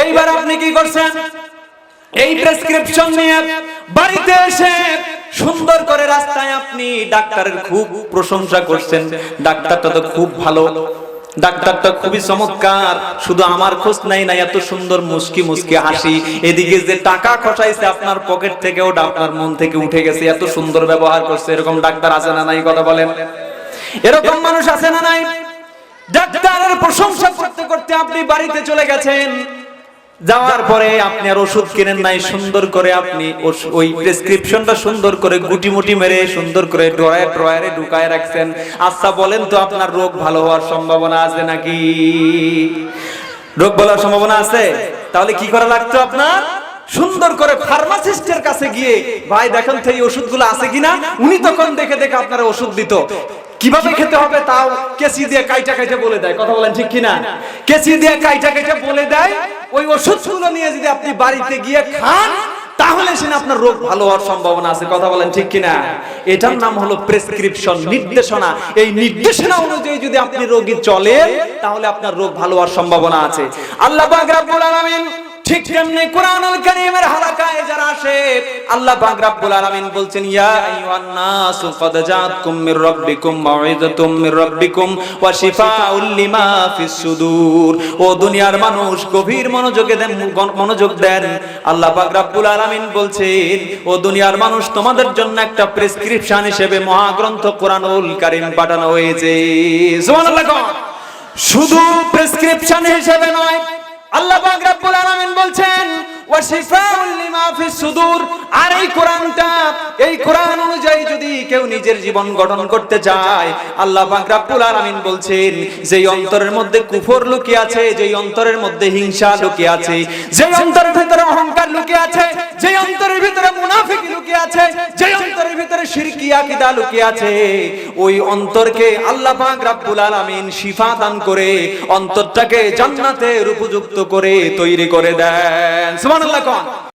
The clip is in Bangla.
এইবার আপনি কি করছেন? এই প্রেসক্রিপশন নিয়ে বাড়িতে এসে সুন্দর করে রাস্তায় আপনি ডাক্তারের খুব প্রশংসা করছেন, ডাক্তারটা তো খুব ভালো, ডাক্তারটা খুবই চমৎকার, শুধু আমার খোঁজ নাই না, এত সুন্দর মুস্কি মুস্কি হাসি, এদিকে যে টাকা খসাইছে আপনার পকেট থেকে ওটা আপনার মন থেকে উঠে গেছে, এত সুন্দর ব্যবহার করছে। এরকম ডাক্তার আছে না নাই? কথা বলেন, এরকম মানুষ আছে না নাই? ডাক্তারের প্রশংসা করতে করতে আপনি বাড়িতে চলে গেছেন, যাওয়ার পরে আপনি আর ওষুধ কিনেন নাই, সুন্দর করে আপনি ওই প্রেসক্রিপশনটা সুন্দর করে গুটি মুটি মেরে সুন্দর করে ড্রয়ারে ঢুকায় রাখছেন। আচ্ছা বলেন তো, আপনার রোগ ভালো হওয়ার সম্ভাবনা আছে নাকি? রোগ ভালো হওয়ার সম্ভাবনা আছে? তাহলে কি করা লাগতো আপনার? সুন্দর করে ফার্মাসিস্টের কাছে গিয়ে, ভাই দেখেন তো এই ওষুধগুলো আছে কিনা। উনি তখন দেখে দেখে আপনারা ওষুধ দিত, কিভাবে খেতে হবে তাও কেসি দিয়ে কাইটা কাইটা বলে দেয়। কথা বলেন ঠিক কিনা? কেসি দিয়ে কাইটা কাইটা বলে দেয়। ওই ওষুধগুলো নিয়ে যদি আপনি বাড়িতে গিয়ে খান, তাহলে সেটা আপনার রোগ ভালো হওয়ার সম্ভাবনা আছে। কথা বলেন ঠিক কিনা? এটার নাম হলো প্রেসক্রিপশন, নির্দেশনা। এই নির্দেশনা অনুযায়ী যদি আপনি রোগী চলেন, তাহলে আপনার রোগ ভালো হওয়ার সম্ভাবনা আছে। আল্লাহ পাক রব্বুল আলামিন ঠিক তেমনি কোরআনুল কারীমের হালাকায় যারা আসে, আল্লাহ পাক রব্বুল আলামিন বলছেন, ইয়া আইয়ুহান নাসু ক্বাদ জাআতকুম মির রাব্বিকুম মাউইযাতুম মির রাব্বিকুম ওয়া শিফাউল লিমা ফিস সুদূর। ও দুনিয়ার মানুষ, গভীর মনোযোগ দেন। আল্লাহ পাক রব্বুল আলামিন বলছেন, ও দুনিয়ার মানুষ, তোমাদের জন্য একটা প্রেসক্রিপশন হিসেবে মহাগ্রন্থ কোরআনুল কারীম পাঠানো হয়েছে। সুবহানাল্লাহ। শুধু প্রেসক্রিপশন হিসেবে নয়, আল্লাহ পাক রব্বুল আলামিন বলছেন ওয়া শিফাউল লিমা ফিস সুদূর। আর এই কোরআন অনুযায়ী যদি কেউ নিজের জীবন গঠন করতে চায়, আল্লাহ পাক রব্বুল আলামিন বলছেন, যেই অন্তরের মধ্যে কুফর লুকিয়ে আছে, যেই অন্তরের মধ্যে হিংসা লুকিয়ে আছে, যেই অন্তরের ভিতরে অহংকার লুকিয়ে আছে, যেই অন্তরের ভিতরে মুনাফিকি লুকিয়ে আছে, যেই অন্তরের ভিতরে শিরকি আকীদা লুকিয়ে আছে, ওই অন্তরকে আল্লাহ পাক রব্বুল আলামিন শিফা দান করে অন্তরটাকে জান্নাতের উপযুক্ত করে তৈরি করে দেন। সুবহানাল্লাহ।